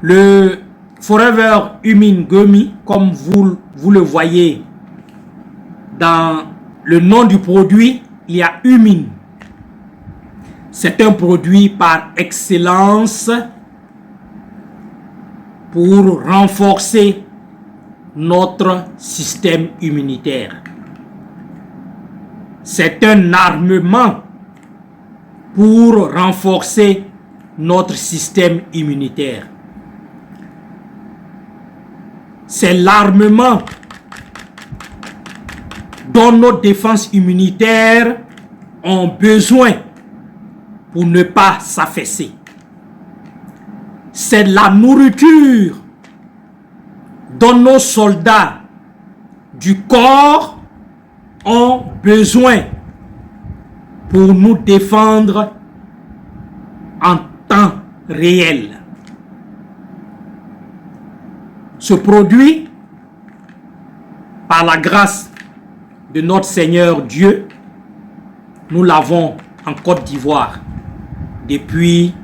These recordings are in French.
Le Forever Humin Gummy, comme vous le voyez dans le nom du produit, il y a humin. C'est un produit par excellence pour renforcer notre système immunitaire. C'est un armement pour renforcer notre système immunitaire. C'est l'armement dont nos défenses immunitaires ont besoin pour ne pas s'affaisser. C'est la nourriture dont nos soldats du corps ont besoin pour nous défendre en temps réel. Ce produit, par la grâce de notre Seigneur Dieu, nous l'avons en Côte d'Ivoire depuis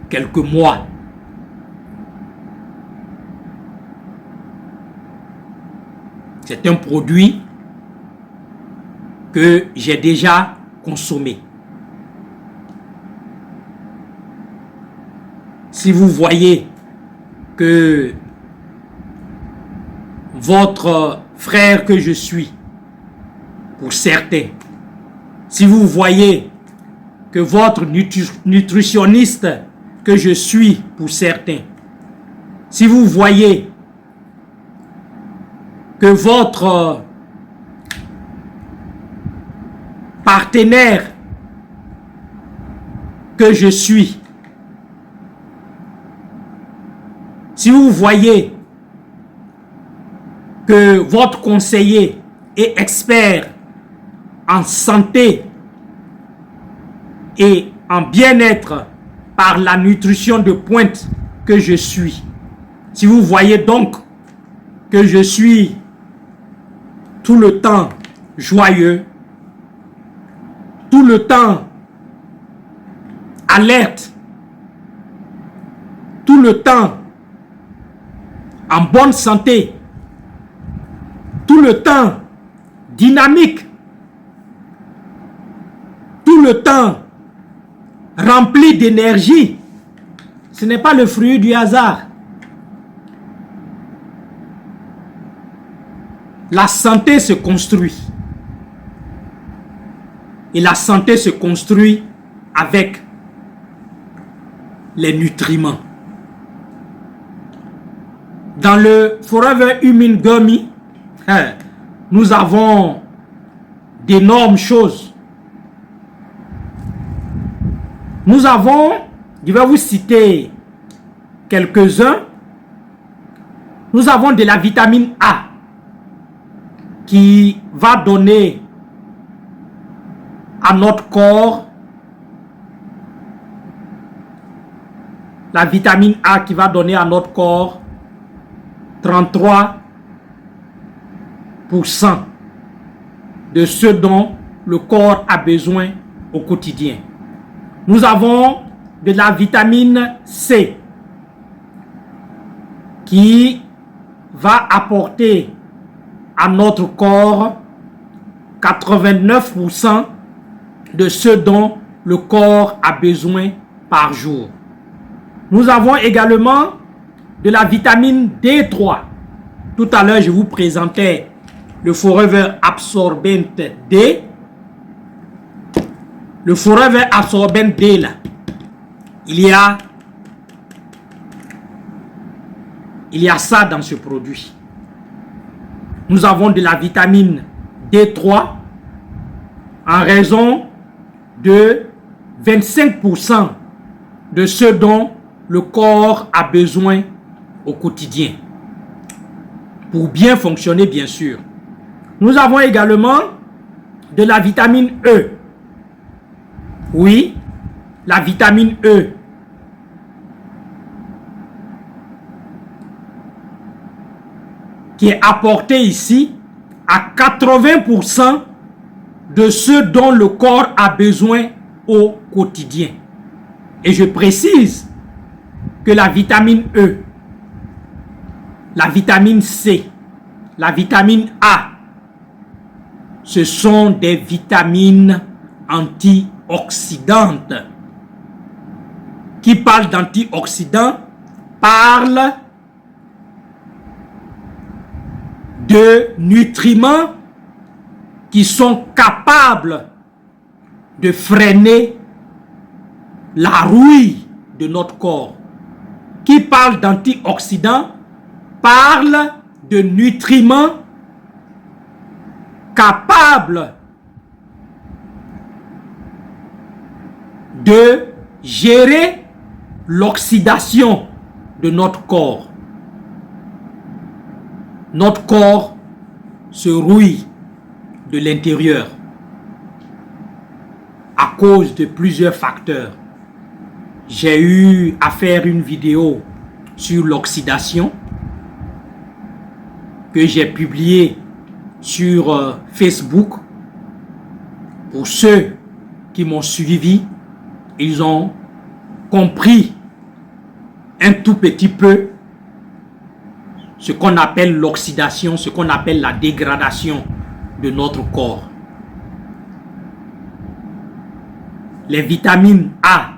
quelques mois. C'est un produit que j'ai déjà consommé. Si vous voyez que votre frère que je suis, pour certains, si vous voyez que votre nutritionniste que je suis, pour certains, si vous voyez que votre partenaire que je suis, si vous voyez que votre conseiller est expert en santé et en bien-être par la nutrition de pointe que je suis, si vous voyez donc que je suis tout le temps joyeux, tout le temps alerte, tout le temps en bonne santé, tout le temps dynamique, tout le temps rempli d'énergie, ce n'est pas le fruit du hasard. La santé se construit. Et la santé se construit avec les nutriments. Dans le Forever Humin Gummy, nous avons d'énormes choses. Nous avons, je vais vous citer quelques-uns. Nous avons de la vitamine A qui va donner à notre corps, la vitamine A qui va donner à notre corps 33% de ce dont le corps a besoin au quotidien. Nous avons de la vitamine C qui va apporter à notre corps 89% de ce dont le corps a besoin par jour. Nous avons également de la vitamine D3. Tout à l'heure, je vous présentais le Forever Absorbent D. Le Forever Absorbent D, là, il y a ça dans ce produit. Nous avons de la vitamine D3 en raison de 25% de ce dont le corps a besoin au quotidien. Pour bien fonctionner, bien sûr. Nous avons également de la vitamine E. Oui, la vitamine E. Qui est apportée ici à 80% de ce dont le corps a besoin au quotidien. Et je précise que la vitamine E la vitamine C, la vitamine A, ce sont des vitamines antioxydantes. Qui parle d'antioxydants parle de nutriments qui sont capables de freiner la rouille de notre corps. Qui parle d'antioxydants parle de nutriments capables de gérer l'oxydation de notre corps. Notre corps se rouille de l'intérieur à cause de plusieurs facteurs. J'ai eu à faire une vidéo sur l'oxydation que j'ai publiée sur Facebook. Pour ceux qui m'ont suivi, ils ont compris un tout petit peu ce qu'on appelle l'oxydation, ce qu'on appelle la dégradation de notre corps. Les vitamines A,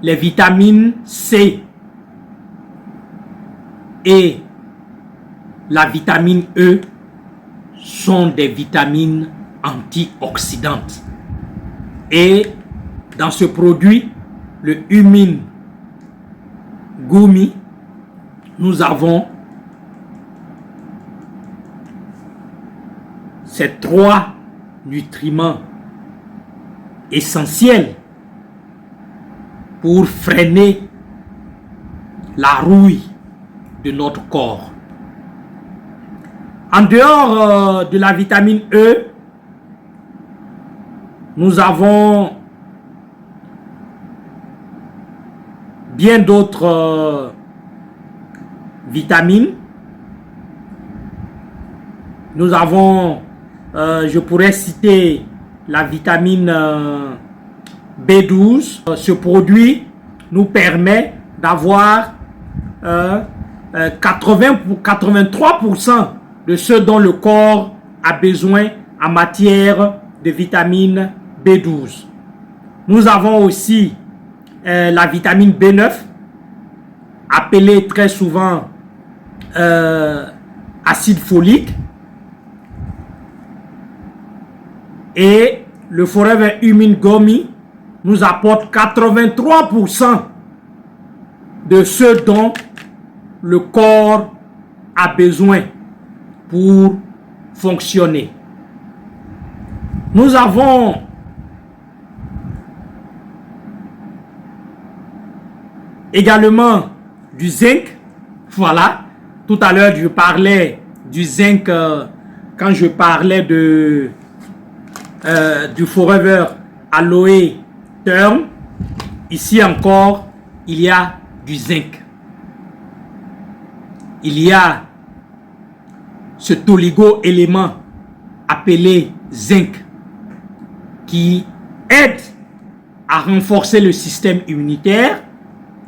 les vitamines C et la vitamine E sont des vitamines antioxydantes. Et dans ce produit, le Humin Gummy, nous avons ces 3 nutriments essentiels pour freiner la rouille de notre corps. En dehors de la vitamine E, nous avons bien d'autres vitamines. Nous avons, je pourrais citer la vitamine B12. Ce produit nous permet d'avoir 83% de ce dont le corps a besoin en matière de vitamine B12. Nous avons aussi la vitamine B9, appelée très souvent acide folique, et le Forever Humin Gummy nous apporte 83% de ce dont le corps a besoin pour fonctionner. Nous avons également du zinc. Voilà, tout à l'heure je parlais du zinc quand je parlais de du Forever Aloe Term. Ici encore, il y a du zinc. Il y a cet oligo-élément appelé zinc qui aide à renforcer le système immunitaire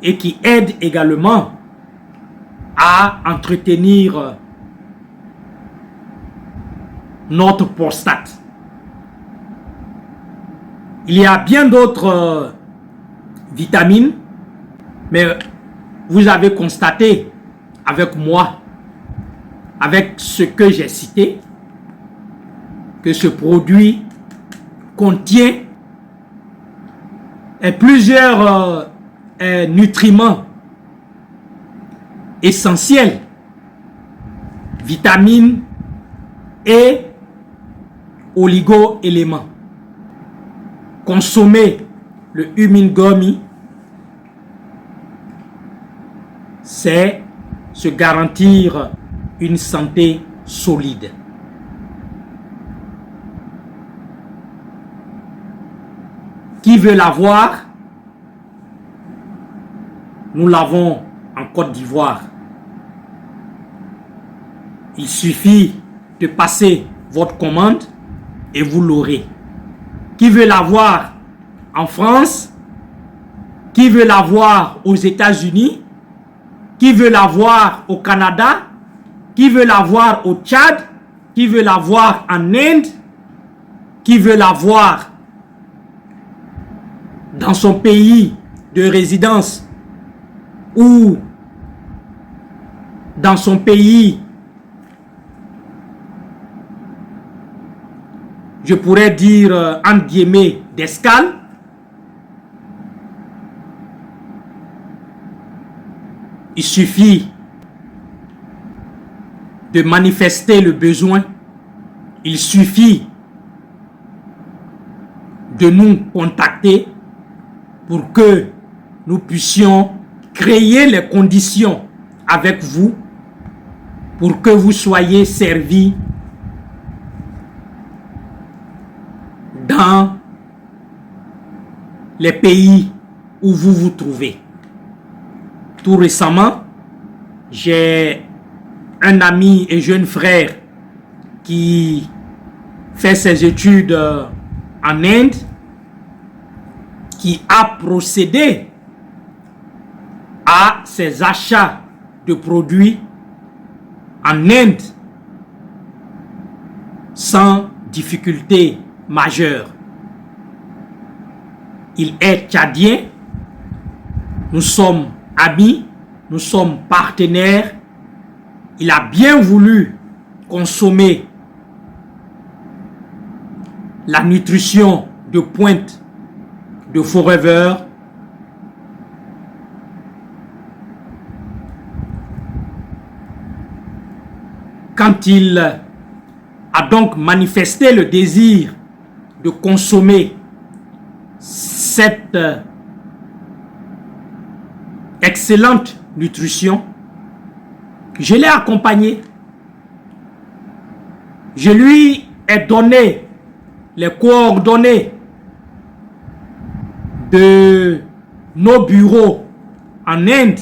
et qui aide également à entretenir notre prostate. Il y a bien d'autres vitamines, mais vous avez constaté avec moi, avec ce que j'ai cité, que ce produit contient plusieurs nutriments essentiels, vitamines et oligo-éléments. Consommer le Humin Gummy, c'est se garantir une santé solide. Qui veut l'avoir? Nous l'avons en Côte d'Ivoire. Il suffit de passer votre commande et vous l'aurez. Qui veut l'avoir en France? Qui veut l'avoir aux États-Unis? qui veut l'avoir au Canada, qui veut l'avoir au Tchad, qui veut l'avoir en Inde, qui veut l'avoir dans son pays de résidence ou dans son pays, je pourrais dire, entre guillemets, d'escale, il suffit de manifester le besoin, il suffit de nous contacter pour que nous puissions créer les conditions avec vous pour que vous soyez servis dans les pays où vous vous trouvez. Tout récemment, j'ai un ami et jeune frère qui fait ses études en Inde, qui a procédé à ses achats de produits en Inde sans difficulté majeure. Il est tchadien, nous sommes amis, nous sommes partenaires. Il a bien voulu consommer la nutrition de pointe de Forever. Quand il a donc manifesté le désir de consommer cette excellente nutrition, je l'ai accompagné. Je lui ai donné les coordonnées de nos bureaux en Inde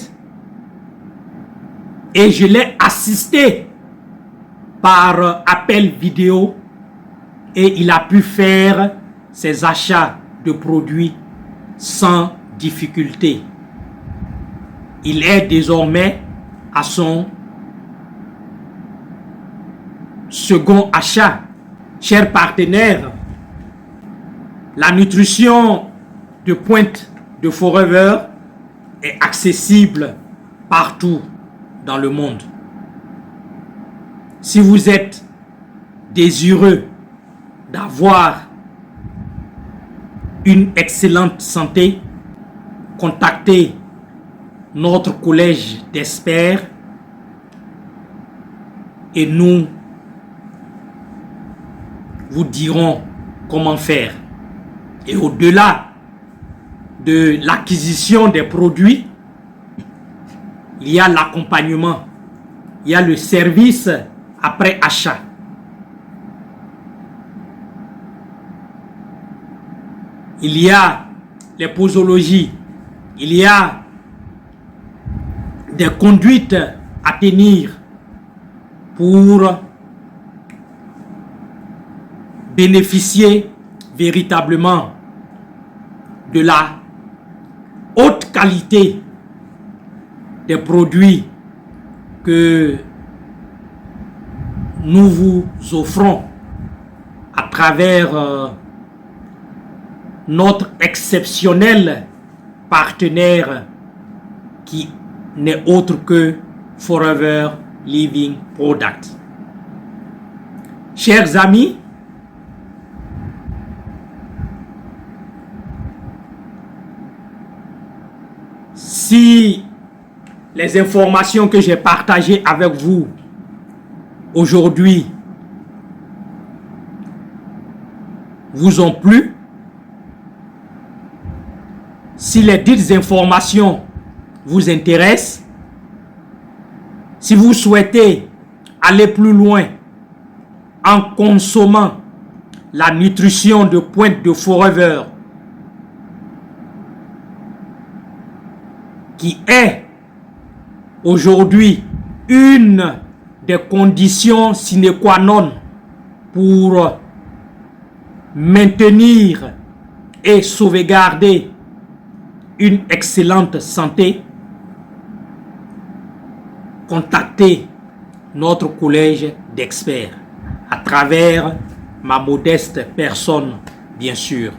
et je l'ai assisté par appel vidéo et il a pu faire ses achats de produits sans difficulté. Il est désormais à son second achat. Chers partenaires, la nutrition de pointe de Forever est accessible partout dans le monde. Si vous êtes désireux d'avoir une excellente santé, contactez notre collège d'experts et nous vous dirons comment faire. Et au-delà de l'acquisition des produits, il y a l'accompagnement, il y a le service après achat. Il y a les posologies, il y a des conduites à tenir pour bénéficier véritablement de la haute qualité des produits que nous vous offrons à travers notre exceptionnel partenaire qui n'est autre que Forever Living Product. Chers amis, si les informations que j'ai partagées avec vous aujourd'hui vous ont plu, si les dites informations vous intéressent, si vous souhaitez aller plus loin en consommant la nutrition de pointe de Forever, qui est aujourd'hui une des conditions sine qua non pour maintenir et sauvegarder une excellente santé, contacter notre collège d'experts à travers ma modeste personne, bien sûr.